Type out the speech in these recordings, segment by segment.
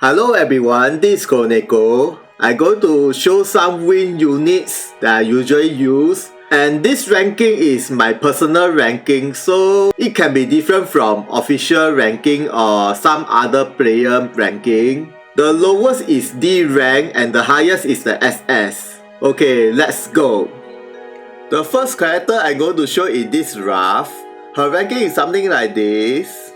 Hello everyone, this is Koneko. I'm going to show some win units that I usually use. And this ranking is my personal ranking, so it can be different from official ranking or some other player ranking. The lowest is D rank and the highest is the SS. Okay, let's go. The first character I'm going to show is this Raph. Her ranking is something like this.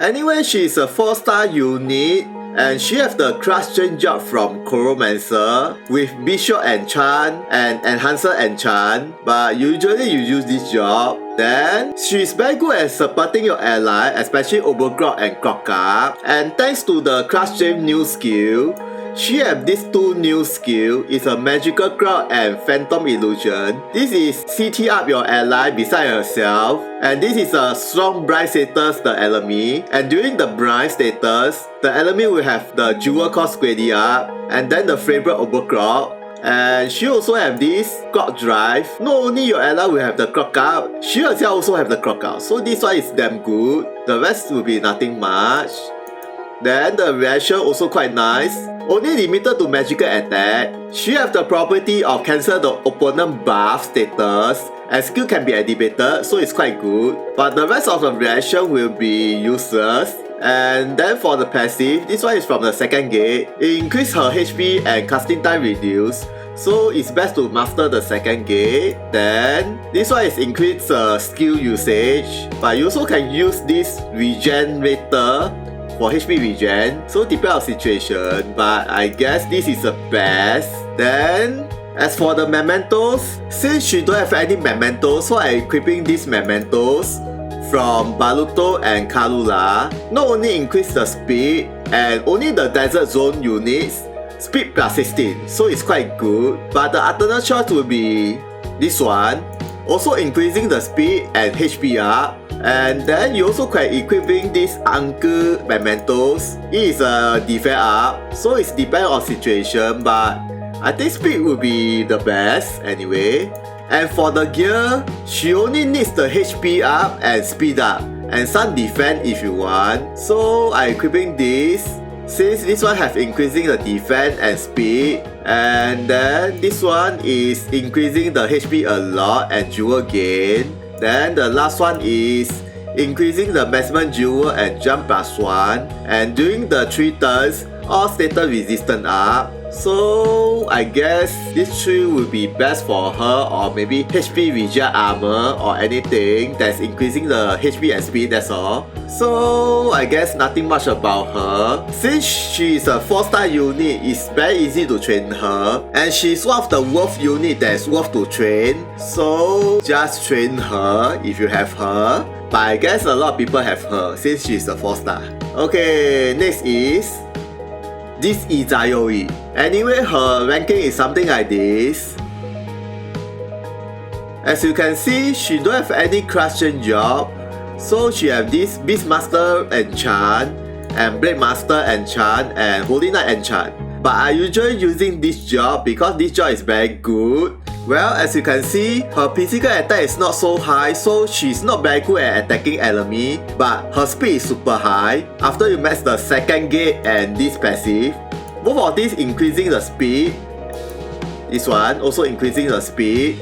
Anyway, she is a 4-star unit and she has the crush change job from Chromancer with Bishop Enchant and Enhancer Enchant, but usually you use this job. Then, she is very good at supporting your ally, especially Overclock and Clockup, and thanks to the crush change new skill, she has these two new skills. It's a Magical Cloud and Phantom Illusion. This is CT up your ally beside herself. And this is a strong blind status, the enemy. And during the blind status, the enemy will have the jewel cost squarely up. And then the favorite Overclock. And she also have this clock drive. Not only your ally will have the clock out, she herself also have the clock out. So this one is damn good. The rest will be nothing much. Then the reaction also quite nice. Only limited to magical attack. She have the property of cancel the opponent buff status and skill can be activated, so it's quite good. But the rest of the reaction will be useless. And then for the passive, this one is from the second gate. It increases her HP and casting time reduced. So it's best to master the second gate. Then this one is increase skill usage. But you also can use this regenerator for HP regen, so depends on situation, but I guess this is the best. Then, as for the mementos, since she don't have any mementos, so I'm equipping these mementos from Baluto and Kalula. Not only increase the speed, and only the desert zone units, speed plus 16, so it's quite good. But the alternate choice will be this one, also increasing the speed and HP up. And then you also can equipping this Uncle Mementos. It is a defense up, so it depends on situation, but I think speed will be the best anyway. And for the gear, she only needs the HP up and speed up, and some defense if you want. So I'm equipping this, since this one have increasing the defense and speed. And then this one is increasing the HP a lot and jewel gain. Then the last one is increasing the maximum jewel and jump plus 1. And during the 3 turns, all status resistance up. So I guess this 3 will be best for her, or maybe HP regen armor or anything that's increasing the HP and speed, that's all. So I guess nothing much about her. Since she is a 4-star unit, it's very easy to train her. And she's one of the worth unit that's worth to train. So just train her if you have her. But I guess a lot of people have her since she's a 4-star. Okay, next is this Izayoi. Anyway, her ranking is something like this. As you can see, she don't have any crushing job. So she have this Beastmaster Enchant and Blade Master Enchant and Holy Knight Enchant. But I usually using this job because this job is very good. Well, as you can see, her physical attack is not so high, so she's not very good at attacking enemy, but her speed is super high. After you match the second gate and this passive, both of these increasing the speed. This one also increasing the speed.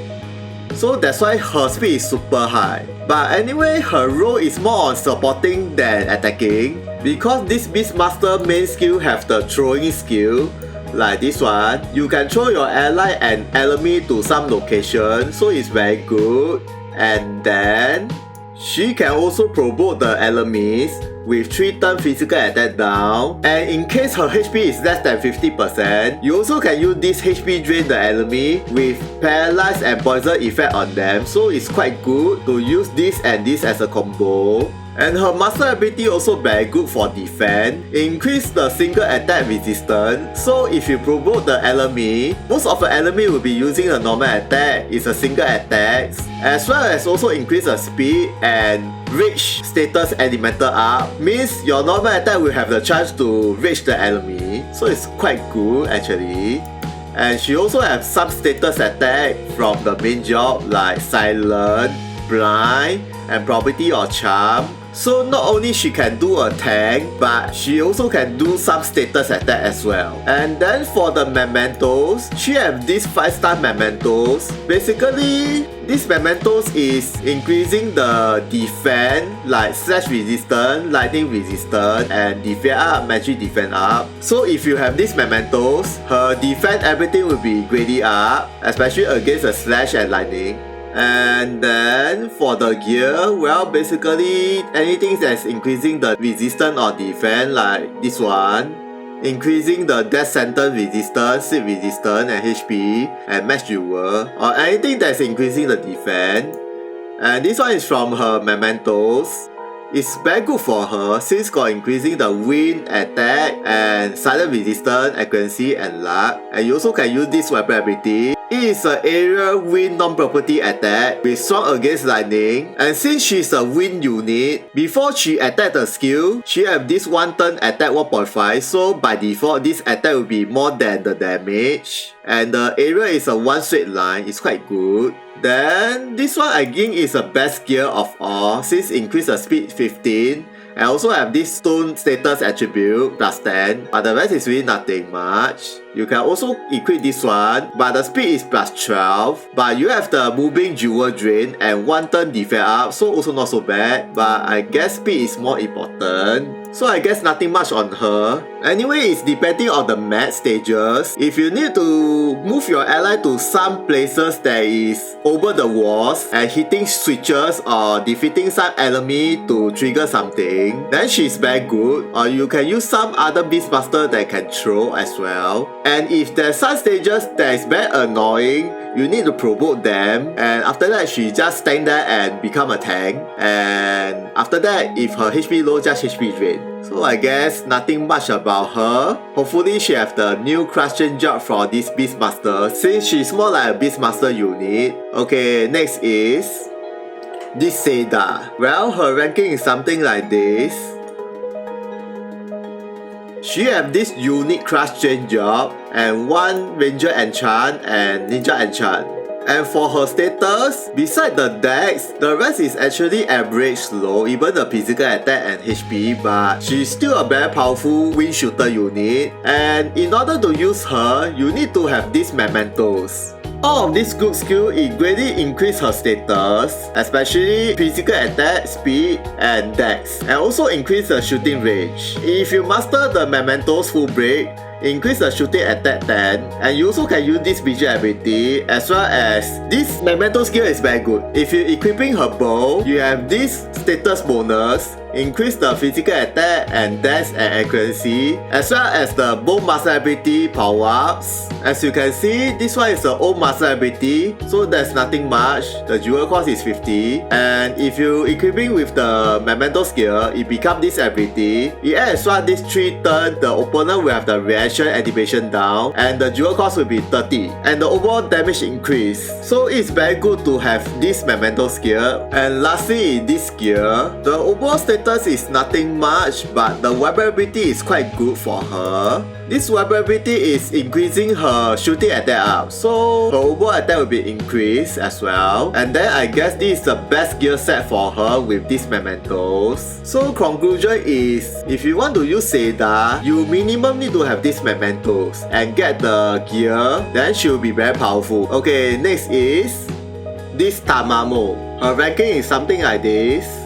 So that's why her speed is super high. But anyway, her role is more on supporting than attacking. Because this Beastmaster main skill have the throwing skill. Like this one, you can throw your ally and enemy to some location, so it's very good. And then, she can also provoke the enemies with 3 turn physical attack down. And in case her HP is less than 50%, you also can use this HP drain the enemy with paralyze and poison effect on them. So it's quite good to use this and this as a combo. And her master ability also very good for defense. Increase the single attack resistance. So if you provoke the enemy, most of the enemy will be using the normal attack. It's a single attack. As well as also increase the speed and reach status elemental up. Means your normal attack will have the chance to reach the enemy. So it's quite good actually. And she also has some status attack from the main job like Silent, Blind, and Property or Charm. So not only she can do a tank, but she also can do some status attack as well. And then for the mementos, she have these 5-star mementos. Basically, these mementos is increasing the defense like slash resistance, lightning resistance, and defense up, magic defense up. So if you have these mementos, her defense everything will be greatly up, especially against the slash and lightning. And then for the gear, well, basically anything that's increasing the resistance or defense, like this one, increasing the death sentence resistance, sleep resistance, and HP, and match jewel, or anything that's increasing the defense. And this one is from her mementos. It's very good for her since got increasing the wind, attack, and silent resistance, accuracy, and luck. And you also can use this weapon ability. It is an area wind non-property attack with strong against lightning. And since she's a wind unit, before she attack the skill, she have this 1 turn attack 1.5. So by default, this attack will be more than the damage. And the area is a 1 straight line. It's quite good. Then this one again is the best gear of all since increase the speed 15. And also have this stone status attribute plus 10, but the rest is really nothing much. You can also equip this one, but the speed is plus 12. But you have the moving jewel drain and 1 turn defense up, so also not so bad. But I guess speed is more important. So I guess nothing much on her. Anyway, it's depending on the match stages. If you need to move your ally to some places that is over the walls and hitting switches or defeating some enemy to trigger something, then she's very good. Or you can use some other beastmaster that can throw as well. And if there's some stages that is very annoying, you need to provoke them, and after that she just stand there and become a tank. And after that, if her HP low, just HP drain. So I guess nothing much about her. Hopefully she have the new crushing job for this beastmaster since she's more like a beastmaster unit. Okay, next is this SADA. Well, her ranking is something like this. She have this unique crush chain job and 1 ranger enchant and ninja enchant. And for her status, beside the dex, the rest is actually average low, even the physical attack and HP, but she's still a very powerful wind shooter unit. And in order to use her, you need to have these mementos. All of these good skills, it greatly increase her status, especially physical attack, speed, and dex, and also increase the shooting range. If you master the mementos full break, increase the shooting attack 10, and you also can use this visual ability as well as this memento skill is very good. If you're equipping her bow, you have this status bonus, increase the physical attack and dex and accuracy, as well as the bow master ability power-ups. As you can see, this one is the old master ability, so there's nothing much. The jewel cost is 50, and if you equipping with the memento skill, it becomes this ability. It adds one this 3 turn, the opponent will have the reaction activation down, and the jewel cost will be 30, and the overall damage increase. So it's very good to have this memento skill. And lastly, this skill, the overall status is nothing much, but the weapon ability is quite good for her. This weapon ability is increasing her shooting attack up, so her overall attack will be increased as well. And then I guess this is the best gear set for her with these mementos. So conclusion is, if you want to use SADA, you minimum need to have these mementos and get the gear, then she will be very powerful. Okay, next is this Tamamo. Her ranking is something like this.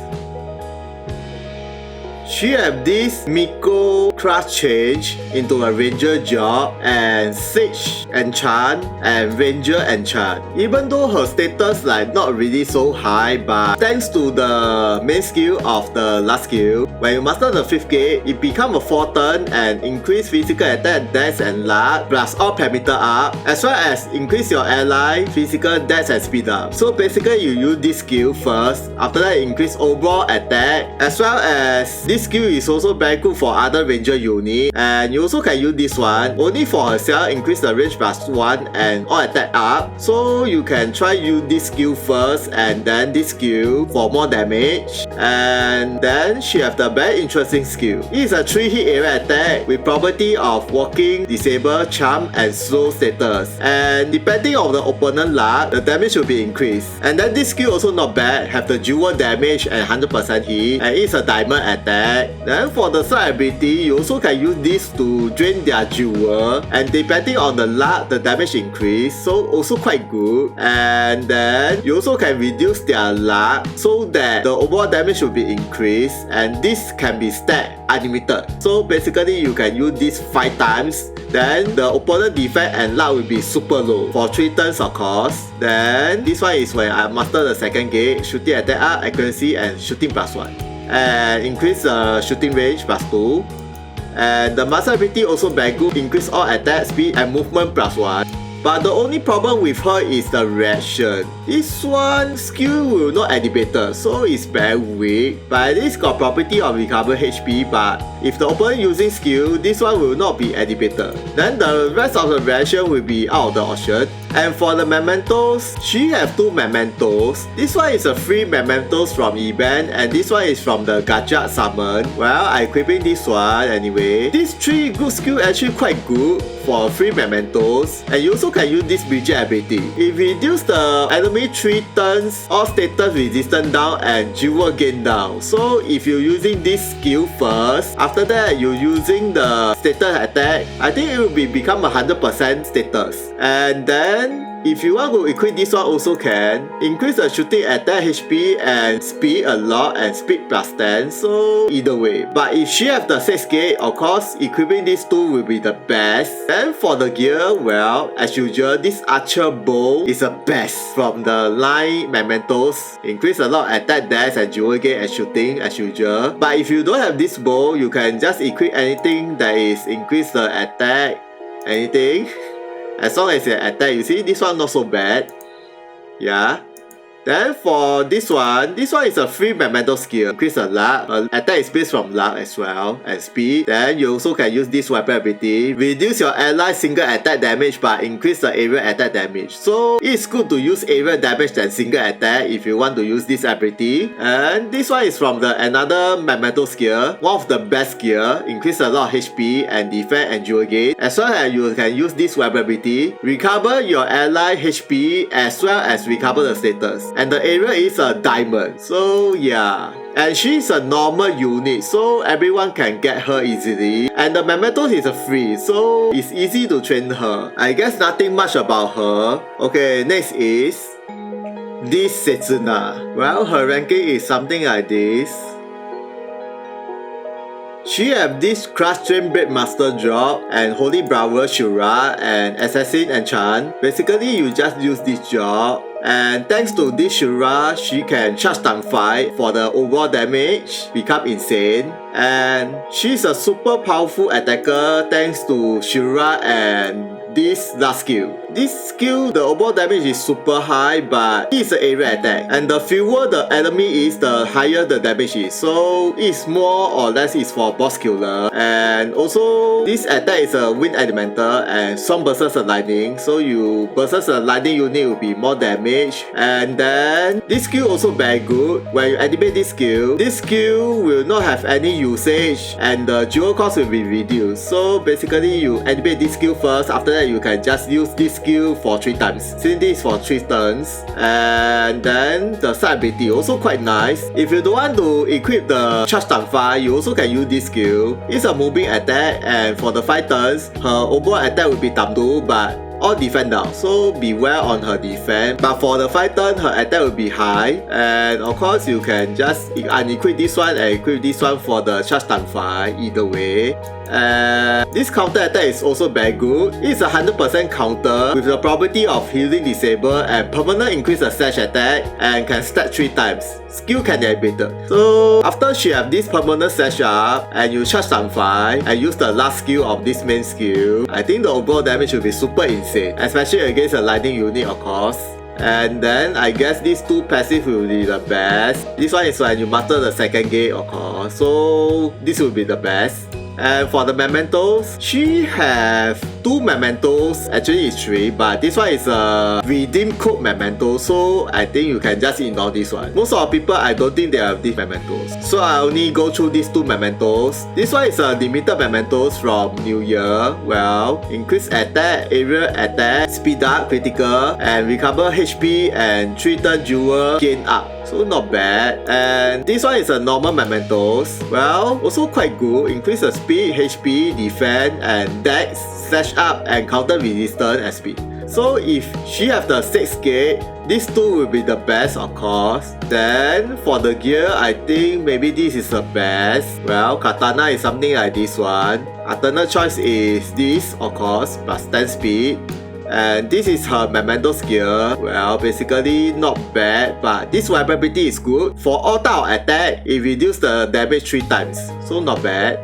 She have this Miko crush change into a ranger job and sage enchant and ranger enchant. Even though her status like not really so high, but thanks to the main skill of the last skill, when you master the 5th gate, it become a 4 turn and increase physical attack, dex and luck, plus all parameter up, as well as increase your ally physical dex and speed up. So basically you use this skill first, after that increase overall attack, as well as this skill is also very good for other ranger unit, and you also can use this one only for herself, increase the range plus 1 and all attack up. So you can try use this skill first and then this skill for more damage. And then she have the very interesting skill. It is a 3-hit area attack with property of walking, disable, charm and slow status. And depending on the opponent luck, the damage will be increased. And then this skill also not bad, have the dual damage and 100% hit, and it's a diamond attack. Then for the side ability, you also can use this to drain their jewel, and depending on the luck, the damage increase, so also quite good. And then you also can reduce their luck so that the overall damage will be increased, and this can be stacked unlimited. So basically you can use this 5 times, then the opponent defense and luck will be super low for 3 turns of course. Then this one is when I master the second gate, shooting attack up, accuracy and shooting +1, and increase the shooting range +2. And the master ability also very good, increase all attack speed and movement +1. But the only problem with her is the reaction. This one skill will not activate, so it's very weak. But this got property of recover HP, but if the opponent using skill, this one will not be activated. Then the rest of the reaction will be out of the option. And for the mementos, she have 2 mementos. This one is a free mementos from event, and this one is from the gacha summon. Well, I equipping this one anyway. These 3 good skill actually quite good for free mementos, and you also can use this bridging ability. It reduce the enemy 3 turns, all status resistance down and jewel gain down. So if you're using this skill first, after that you're using the status attack, I think it will become 100% status. And then if you want to equip this one also can. Increase the shooting attack HP and speed a lot, and speed +10, so either way. But if she have the 6 gate, of course equipping these 2 will be the best. And for the gear, well, as usual, this archer bow is the best from the line mementos. Increase a lot of attack dash and jewel gate and shooting as usual. But if you don't have this bow, you can just equip anything that is increase the attack, anything. As long as you attack, you see this one not so bad. Yeah. Then for this one is a free memento skill. Increase the luck. Attack is based from luck as well, and speed. Then you also can use this weapon ability. Reduce your ally single attack damage but increase the area attack damage. So it's good to use area damage than single attack if you want to use this ability. And this one is from the another memento skill. One of the best skill. Increase a lot of HP and defense and jewel gain. As well as you can use this weapon ability. Recover your ally HP as well as recover the status. And the area is a diamond, so yeah. And she's a normal unit, so everyone can get her easily. And the mementos is a free, so it's easy to train her. I guess nothing much about her. Okay, next is this Setsuna. Well, her ranking is something like this. She have this Crush Train Blade Master drop and Holy Brother Shura and Assassin Enchant. Basically, you just use this job. And thanks to this Shura, she can charge time fight for the overall damage, become insane. And she's a super powerful attacker thanks to Shura and this last skill. This skill, the overall damage is super high, but it's an area attack. And the fewer the enemy is, the higher the damage is. So it's more or less is for boss killer. And also, this attack is a wind elemental and some versus a lightning. So you versus a lightning unit will be more damage. And then this skill also very good. When you activate this skill will not have any usage and the jewel cost will be reduced. So basically you activate this skill first, after that you can just use this skill for 3 times. Since this is for 3 turns. And then the side ability also quite nice. If you don't want to equip the charge time fight, you also can use this skill. It's a moving attack, and for the 5 turns, her overall attack will be times 2, but all defense down, so beware on her defense. But for the 5 turn, her attack will be high, and of course you can just unequip this one and equip this one for the charge time fight, either way. And this counter attack is also very good. It's a 100% counter with the property of healing disable and permanent increase the slash attack and can stack 3 times. Skill can be activated. So after she have this permanent slash up and you charge time 5 and use the last skill of this main skill, I think the overall damage will be super insane, especially against a lightning unit of course. And then I guess these 2 passive will be the best. This one is when you master the second gate of course, so this will be the best. And for the mementos, she have 2 mementos, actually it's 3, but this one is a redeem code memento, so I think you can just ignore this one. Most of the people, I don't think they have these mementos, so I only go through these 2 mementos. This one is a limited mementos from New Year. Well, increase attack, area attack, speed up, critical, and recover HP and 3 turn jewel gain up. So not bad. And this one is a normal mementos. Well, also quite good. Increase the speed, HP, defense, and dex, slash up, and counter resistance and speed. So if she have the 6 gate, these 2 will be the best, of course. Then for the gear, I think maybe this is the best. Well, katana is something like this one. Alternate choice is this, of course, plus 10 speed. And this is her memento gear. Well, basically not bad, but this weaponability is good. For all type of attack, it reduces the damage 3 times, so not bad.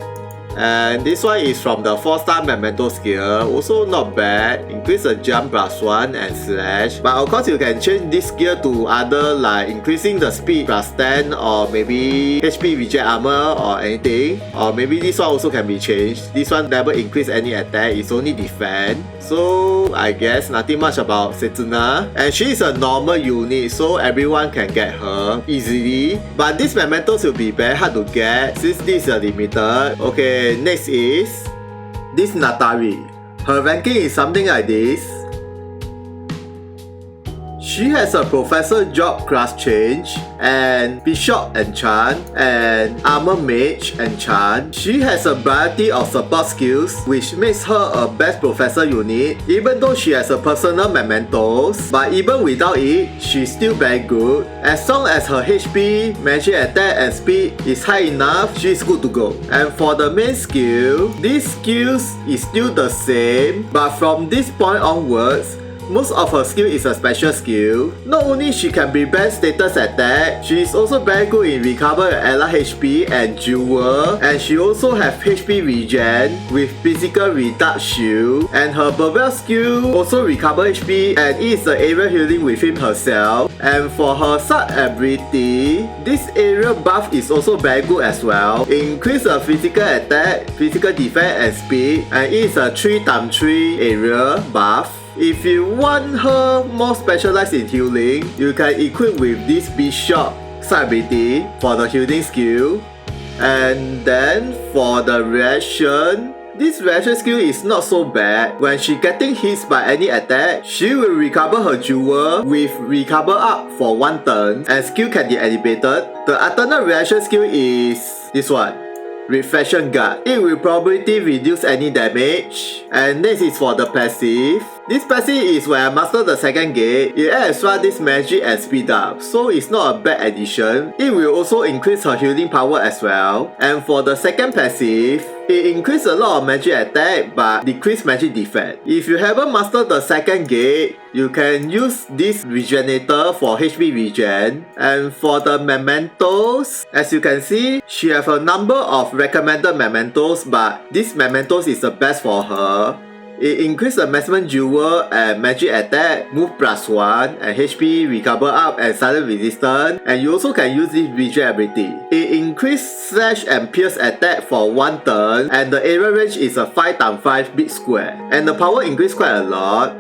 And this one is from the 4-star memento gear, also not bad. Increase the jump +1 and slash. But of course you can change this gear to other, like increasing the speed +10, or maybe HP reject armor or anything. Or maybe this one also can be changed. This one never increase any attack, it's only defense. So I guess nothing much about Setsuna. And she is a normal unit, so everyone can get her easily. But these mementos will be very hard to get since this is limited. Okay, next is this Natali. Her ranking is something like this. She has a Professor Job class change, and Bishop enchant, and Armor Mage enchant. She has a variety of support skills, which makes her a best Professor unit, even though she has a personal mementos. But even without it, she's still very good. As long as her HP, magic attack, and speed is high enough, she's good to go. And for the main skill, these skills is still the same, but from this point onwards, most of her skill is a special skill. Not only she can be best status attack, she is also very good in recover ally HP and jewel, and she also have HP regen with physical reduct shield, and her Barbell skill also recover HP and it is the area healing within herself. And for her sub ability, this area buff is also very good as well. Increase her physical attack, physical defense and speed, and it is a 3x3 area buff. If you want her more specialized in healing, you can equip with this Bishop sub ability for the healing skill. And then for the reaction, this reaction skill is not so bad. When she getting hit by any attack, she will recover her jewel with recover up for 1 turn, and skill can be activated. The alternate reaction skill is this one, Reflection Guard. It will probably reduce any damage. And next is for the passive. This passive is when I master the 2nd gate, it adds this magic and speed up, so it's not a bad addition. It will also increase her healing power as well. And for the 2nd passive, it increases a lot of magic attack but decrease magic defense. If you haven't mastered the 2nd gate, you can use this regenerator for HP regen. And for the mementos, as you can see, she have a number of recommended mementos, but this mementos is the best for her. It increases the maximum jewel and magic attack, move +1, and HP recover up and silent resistance. And you also can use this regen ability. It increases slash and pierce attack for 1 turn, and the area range is a 5x5 big square. And the power increase quite a lot.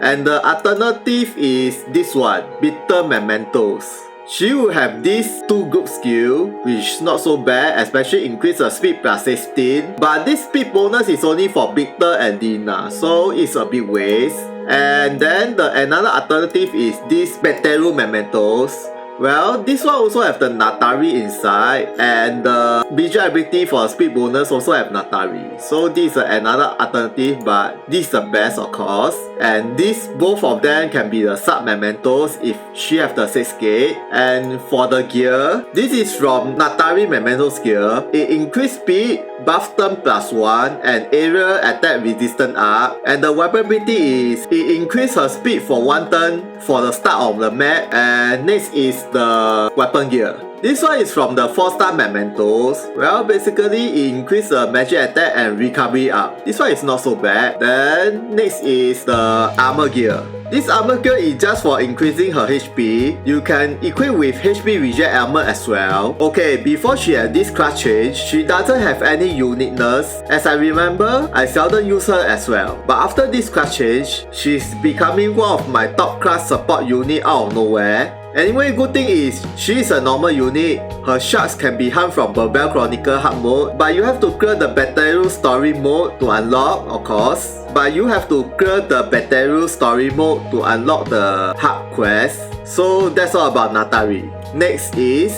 And the alternative is this one, Bitter Mementos. She will have these 2 good skill, which is not so bad, especially increase the speed +16. But this speed bonus is only for Victor and Dina, so it's a bit waste. And then another alternative is this Beteru Mementos. Well, this one also have the Natali inside, and the visual ability for speed bonus also have Natali. So this is another alternative, but this is the best of course. And both of them can be the sub mementos if she have the 6 gate. And for the gear, this is from Natali Mementos gear. It increase speed, buff turn +1, and area attack resistance up. And the weapon ability is it increase her speed for 1 turn for the start of the map. And next is the weapon gear. This one is from the 4-star mementos. Well, basically it increases the magic attack and recovery up. This one is not so bad. Then next is the armor gear. This armor gear is just for increasing her HP. You can equip with HP reject armor as well. Okay, before she had this class change, she doesn't have any uniqueness. As I remember, I seldom use her as well. But after this class change, she's becoming one of my top class support unit out of nowhere. Anyway, good thing is, she is a normal unit. Her shards can be harmed from Barbell Chronicle hard mode, but you have to clear the Battle story mode to unlock, of course. But you have to clear the Battle story mode to unlock the hard quest. So that's all about Natali. Next is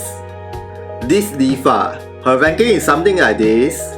this Diva. Her ranking is something like this.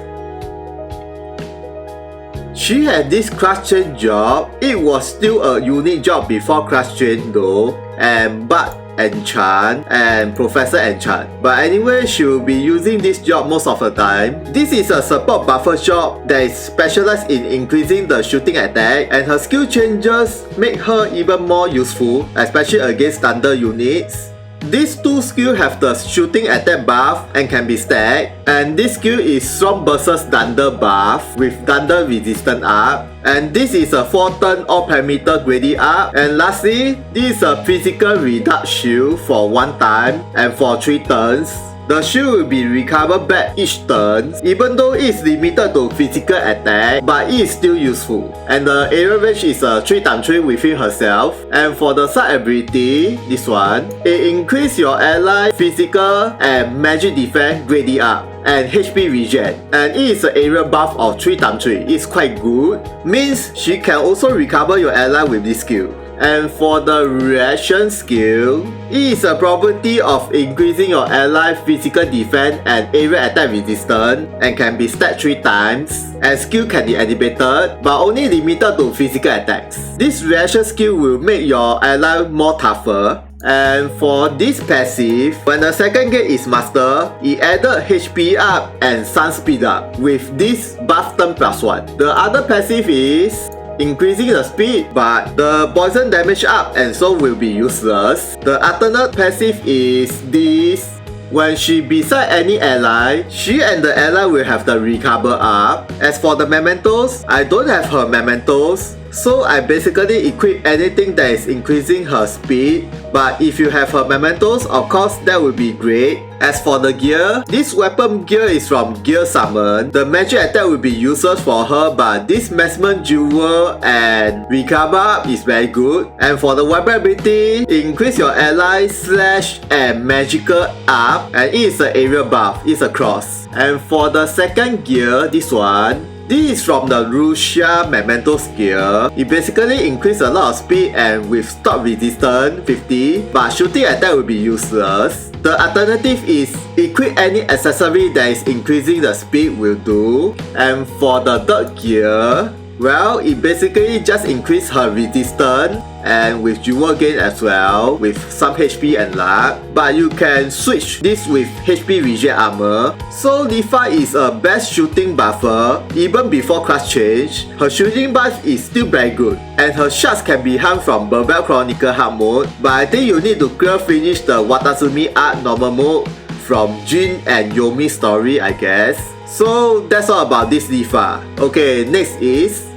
She had this class change job. It was still a unique job before class change though, and but Enchant and Professor Enchant. But anyway, she will be using this job most of the time. This is a support buffer job that is specialized in increasing the shooting attack, and her skill changes make her even more useful, especially against thunder units. These two skills have the shooting attack buff and can be stacked, and this skill is Strong vs Thunder buff with Thunder resistance up, and this is a 4-turn all parameter grading up, and lastly, this is a physical reduct shield for 1 time and for 3 turns. The shield will be recovered back each turn, even though it is limited to physical attack, but it is still useful. And the area range is a 3x3 within herself. And for the side ability, this one, it increases your ally physical and magic defense grading up and HP regen, and it is an area buff of 3x3. It's quite good, means she can also recover your ally with this skill. And for the reaction skill, it is a property of increasing your ally physical defense and area attack resistance, and can be stacked 3 times, and skill can be animated but only limited to physical attacks. This reaction skill will make your ally more tougher. And for this passive, when the second gate is mastered, it added HP up and sun speed up with this buff turn +1. The other passive is increasing the speed, but the poison damage up and so will be useless. The alternate passive is this. When she beside any ally, she and the ally will have the recover up. As for the mementos, I don't have her mementos, so I basically equip anything that is increasing her speed. But if you have her mementos, of course that would be great. As for the gear, this weapon gear is from Gear Summon. The magic attack will be useless for her, but this Mesmer Jewel and recover up is very good. And for the weapon ability, increase your ally slash and magical up, and it is an area buff, it's a cross. And for the second gear, this one, this is from the Lucia Memento skill. It basically increases a lot of speed and with stop resistance 50, but shooting attack will be useless. The alternative is equip any accessory that is increasing the speed will do. And for the third gear, well, it basically just increases her resistance and with jewel gain as well, with some HP and luck. But you can switch this with HP reject armor. So Diva is a best shooting buffer even before class change. Her shooting buff is still very good, and her shots can be harmed from Barbell Chronicle hard mode. But I think you need to finish the Watasumi art normal mode from Jin and Yomi story, I guess. So that's all about this Diva. Okay, next is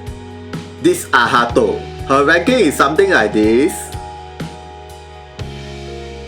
this Ahato. Her ranking is something like this.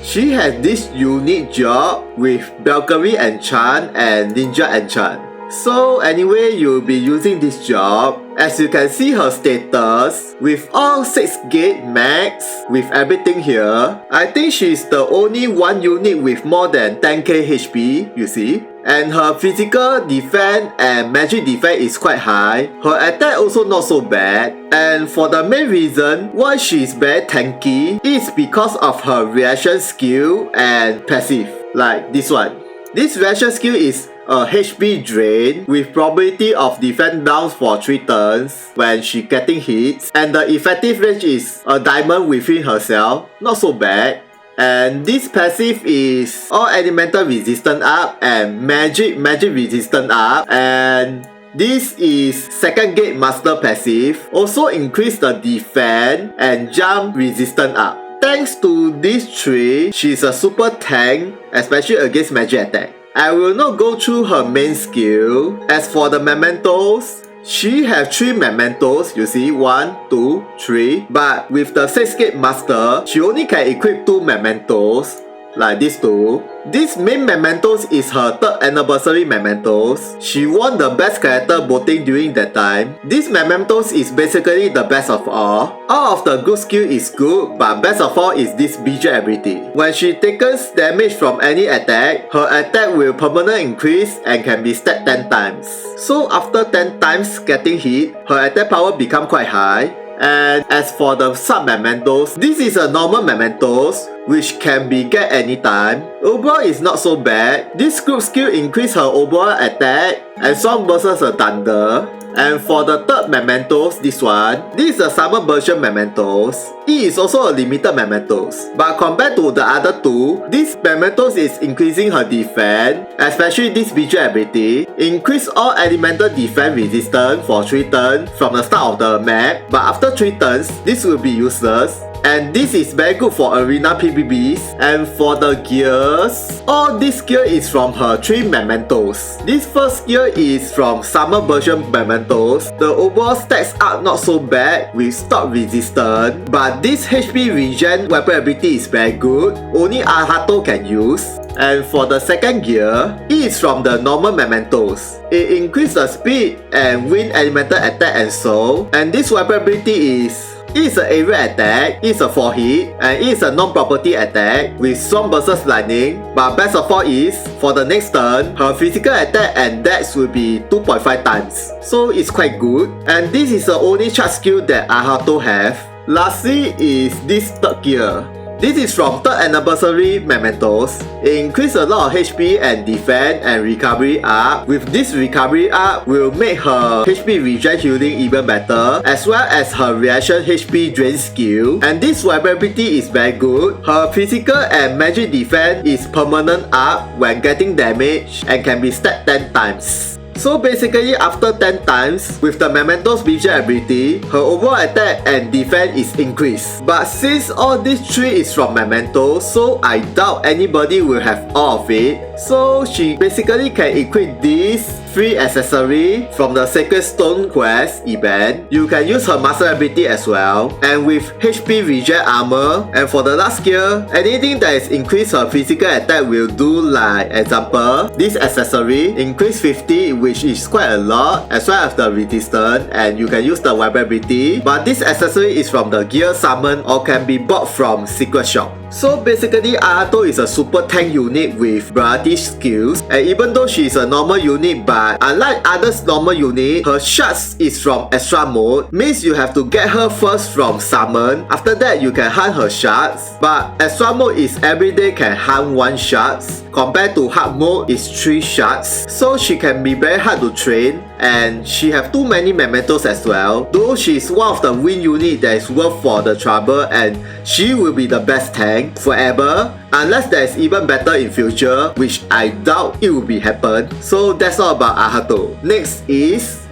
She has this unique job with Valkyrie Enchant and Ninja Enchant. So anyway, you'll be using this job. As you can see her status, with all 6 gate max, with everything here, I think she's the only one unit with more than 10k HP, you see. And her physical defense and magic defense is quite high. Her attack also not so bad. And for the main reason why she is very tanky is because of her reaction skill and passive, like this one. This reaction skill is a HP drain with probability of defense down for 3 turns when she getting hits, and the effective range is a diamond within herself, not so bad. And this passive is all elemental resistance up and magic resistance up, and this is second gate master passive, also increase the defense and jump resistance up. Thanks to these three, she's a super tank, especially against magic attack. I will not go through her main skill. As for the mementos, she has 3 mementos, you see, 1, 2, 3. But with the 6-gate master, she only can equip 2 mementos, like these 2. This main mementos is her 3rd anniversary mementos. She won the best character voting during that time. This mementos is basically the best of all. All of the good skill is good, but best of all is this BJ ability. When she takes damage from any attack, her attack will permanently increase and can be stacked 10 times. So after 10 times getting hit, her attack power become quite high. And as for the sub-mementos, this is a normal mementos which can be get anytime. Overall is not so bad. This group skill increase her overall attack and strong versus a thunder. And for the 3rd mementos, this one, this is a summer version mementos. It is also a limited mementos. But compared to the other 2, this mementos is increasing her defense, especially this visual ability. Increase all elemental defense resistance for 3 turns from the start of the map. But after 3 turns, this will be useless. And this is very good for arena PvPs. And for the gears, all this gear is from her 3 mementos. This first gear is from summer version mementos. The overall stacks up not so bad with stock resistance, but this HP regen weapon ability is very good. Only Ahato can use. And for the second gear, it is from the normal mementos. It increases the speed and wind elemental attack and so. And this weapon ability is it is an area attack, it is a 4 hit, and it is a non-property attack with strong versus lightning. But best of all is, for the next turn, her physical attack and dex will be 2.5 times. So it's quite good. And this is the only charge skill that Ahato have. Lastly is this 3rd gear. This is from 3rd anniversary mementos. It increases a lot of HP and defense and recovery up. With this recovery up will make her HP regen healing even better, as well as her reaction HP drain skill. And this weapon ability is very good. Her physical and magic defense is permanent up when getting damage and can be stacked 10 times. So basically after 10 times, with the mementos visual ability, her overall attack and defense is increased. But since all these 3 is from mementos, so I doubt anybody will have all of it. So she basically can equip this free accessory from the Sacred Stone Quest event. You can use her master ability as well. And with HP regen armor, and for the last gear, anything that is increase her physical attack will do, like example, this accessory increase 50, which is quite a lot, as well as the resistance, and you can use the weapon ability. But this accessory is from the gear summon or can be bought from secret shop. So basically Ahato is a super tank unit with variety skills, and even though she is a normal unit, but unlike others normal unit, her shards is from extra mode, means you have to get her first from summon, after that you can hunt her shards. But extra mode is everyday can hunt 1 shards, compared to hard mode is 3 shards, so she can be very hard to train. And she have too many mementos as well, though she is one of the win unit that is worth for the trouble, and she will be the best tank forever, unless there is even better in future, which I doubt it will be happen. So that's all about Ahato. Next is,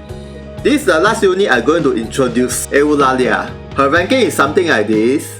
this is the last unit I'm going to introduce, Eulalia. Her ranking is something like this.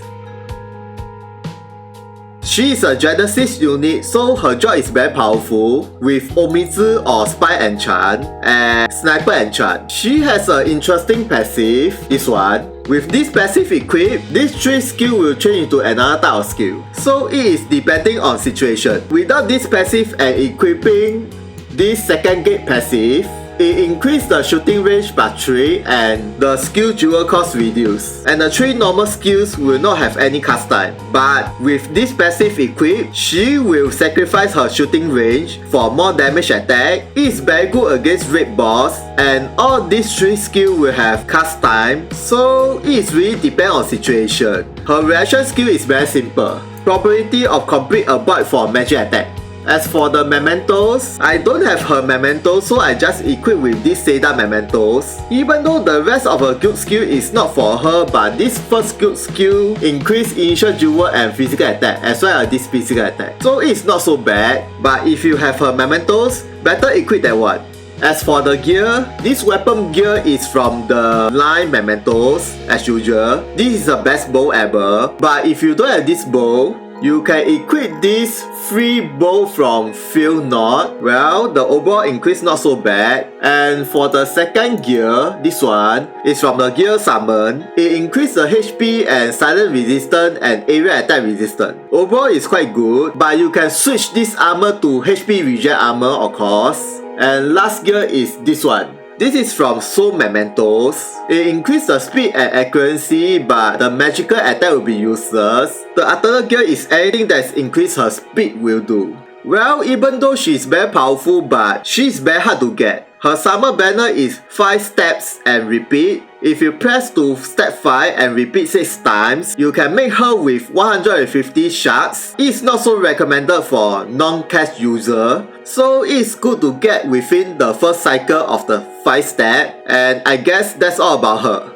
She is a Genesis unit, so her job is very powerful with Omizu or Spy Enchant and Sniper Enchant. She has an interesting passive, this one. With this passive equipped, this 3 skill will change into another type of skill. So it is depending on situation. Without this passive and equipping this 2nd gate passive, it increased the shooting range by 3 and the skill dual cost reduced. And the 3 normal skills will not have any cast time. But with this passive equipped, she will sacrifice her shooting range for more damage attack. It is very good against raid boss, and all these 3 skills will have cast time, so it is really depend on situation. Her reaction skill is very simple. Probability of complete avoid for magic attack. As for the mementos, I don't have her mementos, so I just equip with this SADA mementos. Even though the rest of her guild skill is not for her, but this first guild skill increase initial dual and physical attack, as well as this physical attack. So it's not so bad, but if you have her mementos, better equip that one. As for the gear, this weapon gear is from the line Mementos as usual. This is the best bow ever, but if you don't have this bow, you can equip this free bow from Field Knot. Well, the overall increase not so bad. And for the second gear, this one is from the gear summon. It increases the HP and silent resistance and area attack resistance. Overall is quite good, but you can switch this armor to HP reject armor of course. And last gear is this one. This is from Soul Mementos. It increases the speed and accuracy, but the magical attack will be useless. The alternate gear is anything that's increased her speed will do. Well, even though she's very powerful, but she's very hard to get. Her summer banner is 5 steps and repeat. If you press to step 5 and repeat 6 times, you can make her with 150 shards. It's not so recommended for non-cash user, so it's good to get within the first cycle of the 5 step, and I guess that's all about her.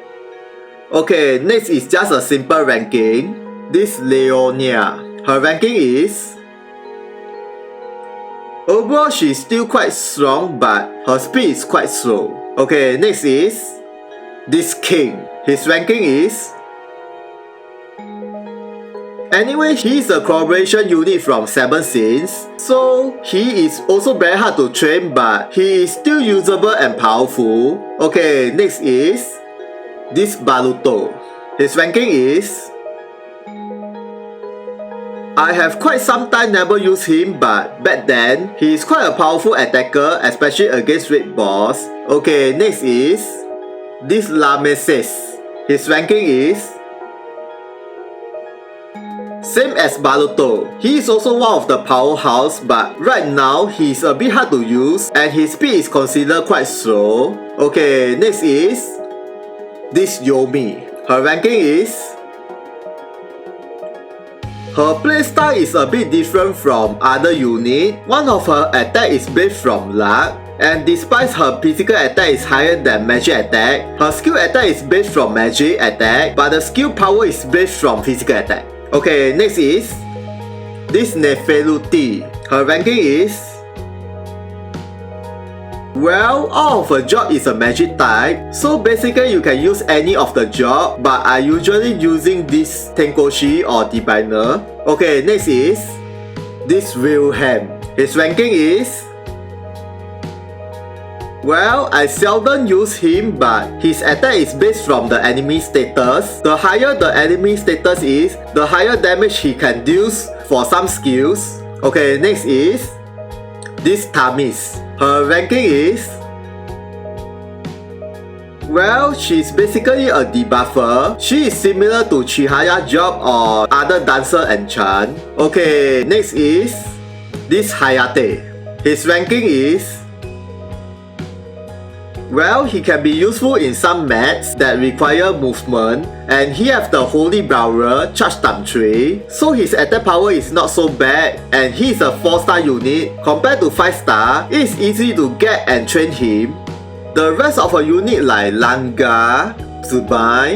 Okay, next is just a simple ranking. This Leonia, her ranking is... Overall, she's still quite strong, but her speed is quite slow. Okay, next is this King. His ranking is... Anyway, he is a collaboration unit from 7 Sins, so he is also very hard to train, but he is still usable and powerful. Okay, next is this Baruto. His ranking is... I have quite some time never used him, but back then, he is quite a powerful attacker, especially against raid boss. Okay, next is this Lameses. His ranking is... Same as Baruto. He is also one of the powerhouse, but right now, he is a bit hard to use and his speed is considered quite slow. Okay, next is this Yomi. Her ranking is... Her playstyle is a bit different from other units. One of her attack is based from luck, and despite her physical attack is higher than magic attack, her skill attack is based from magic attack, but the skill power is based from physical attack. Okay, next is this Neferuti. Her ranking is... Well, all of her job is a magic type, so basically you can use any of the job, but I usually using this Tenkoshi or Diviner. Okay, next is this Wilhelm. His ranking is... Well, I seldom use him, but his attack is based from the enemy status. The higher the enemy status is, the higher damage he can deal for some skills. Okay, next is this Tamis. Her ranking is... Well, she's basically a debuffer. She is similar to Chihaya Job or other dancer enchant. Okay, next is this Hayate. His ranking is... Well, he can be useful in some mats that require movement, and he have the Holy Brawler, Charge Time 3, so his attack power is not so bad, and he is a 4-star unit. Compared to 5-star, it is easy to get and train him. The rest of a unit like Langa, Tsubai,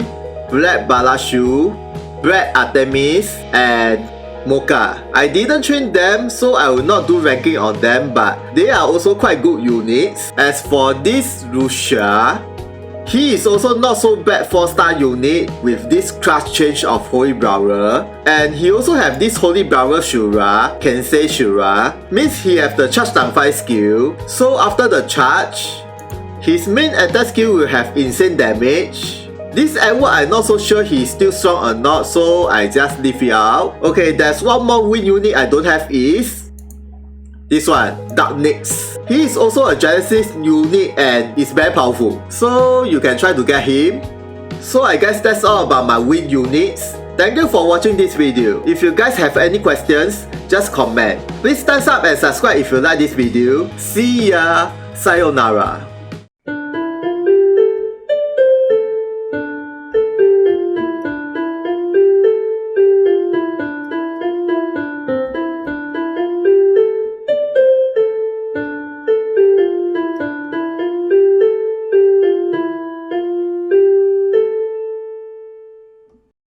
Black Balashu, Black Artemis, and Mocha. I didn't train them, so I will not do ranking on them, but they are also quite good units. As for this Rusha, he is also not so bad 4-star unit with this class change of Holy Brawler, and he also have this Holy Brawler Shura, Kensei Shura, means he have the charge time 5 skill, so after the charge, his main attack skill will have insane damage. This Edward I'm not so sure he's still strong or not, so I just leave it out. Okay, there's one more win unit I don't have is this one, Dark Nyx. He is also a Genesis unit and is very powerful, so you can try to get him. So I guess that's all about my win units. Thank you for watching this video. If you guys have any questions, just comment. Please thumbs up and subscribe if you like this video. See ya! Sayonara!